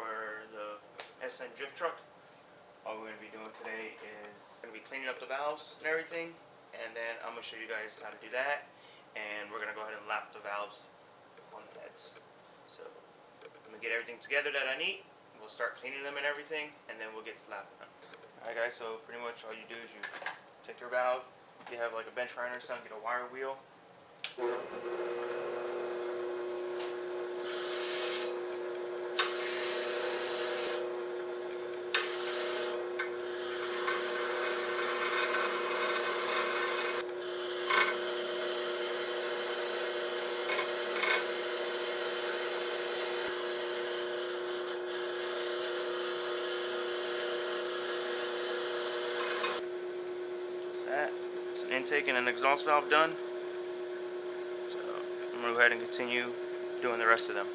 for the S10 drift truck. All we're going to be doing today is going to be cleaning up the valves and everything, and then I'm going to show you guys how to do that, and we're going to go ahead and lap the valves on the heads. So I'm going to get everything together that I need. We'll start cleaning them and everything, and then we'll get to lapping them. Alright guys, so pretty much all you do is you take your valve, if you have like a bench grinder or something, get a wire wheel. It's an intake and an exhaust valve done. So I'm going to go ahead and continue doing the rest of them.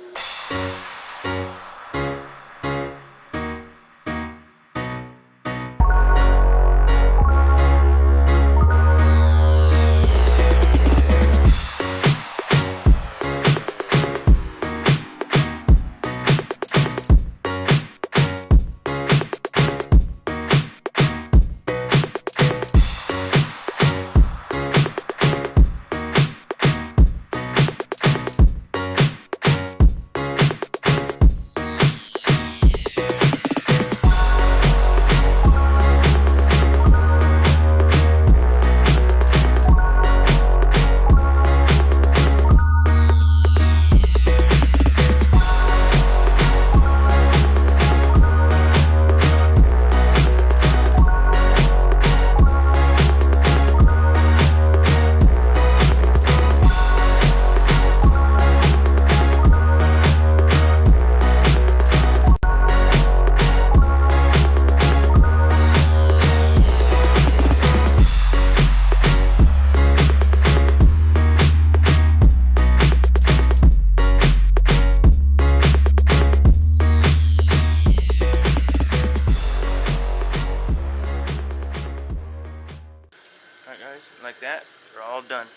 Alright guys, like that, they're all done.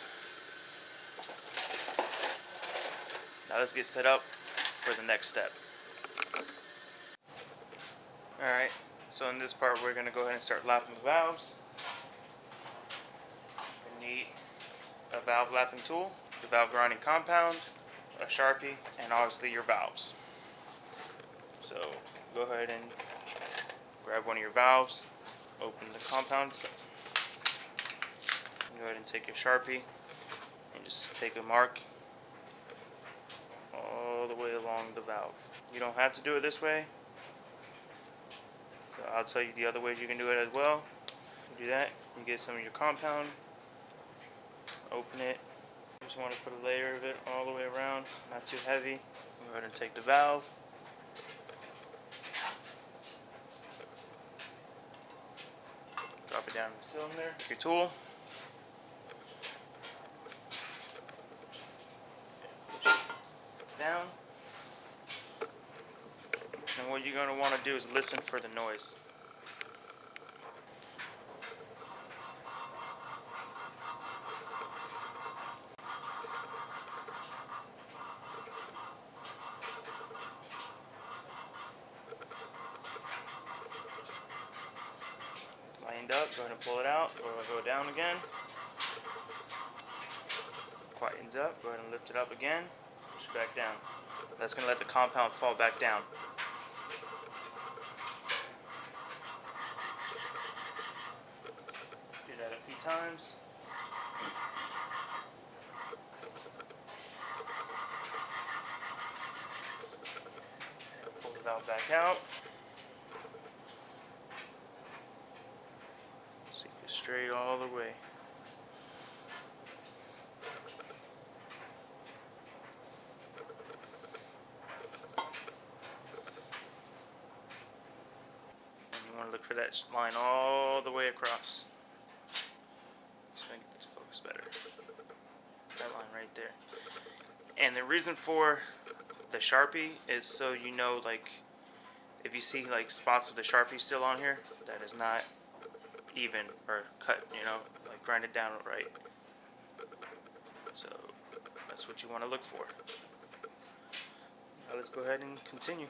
Now let's get set up for the next step. Alright, so in this part we're going to go ahead and start lapping the valves. You need a valve lapping tool, the valve grinding compound, a Sharpie, and obviously your valves. So go ahead and grab one of your valves, open the compound. Go ahead and take your Sharpie and just take a mark all the way along the valve. You don't have to do it this way, so I'll tell you the other ways you can do it as well. You do that, you get some of your compound, open it. You just want to put a layer of it all the way around, not too heavy. Go ahead and take the valve. Drop it down in the cylinder. Your tool. Down, and what you're going to want to do is listen for the noise. Lined up, go ahead and pull it out, or go down again. Quietens up, go ahead and lift it up again. Back down. That's going to let the compound fall back down. Do that a few times. Pull the valve back out. See it straight all the way. Look for that line all the way across. Just make it to focus better. That line right there. And the reason for the Sharpie is so you know, like, if you see like spots of the Sharpie still on here, that is not even or cut, you know, like grind it down right. So that's what you want to look for. Now let's go ahead and continue.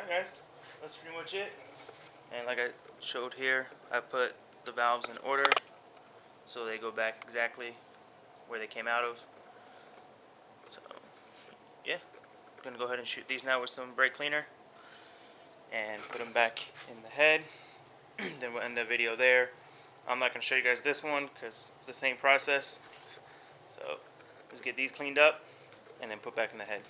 guys, that's pretty much it. And like I showed here, I put the valves in order so they go back exactly where they came out of. So yeah, I'm gonna go ahead and shoot these now with some brake cleaner and put them back in the head. Then we'll end the video there. I'm not gonna show you guys this one because it's the same process. So let's get these cleaned up and then put back in the head.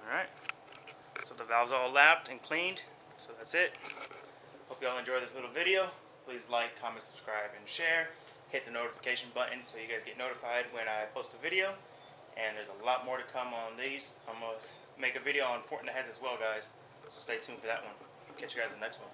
Alright, so the valves are all lapped and cleaned, so that's it. Hope y'all enjoyed this little video. Please like, comment, subscribe, and share. Hit the notification button so you guys get notified when I post a video. And there's a lot more to come on these. I'm going to make a video on porting the heads as well, guys. So stay tuned for that one. Catch you guys in the next one.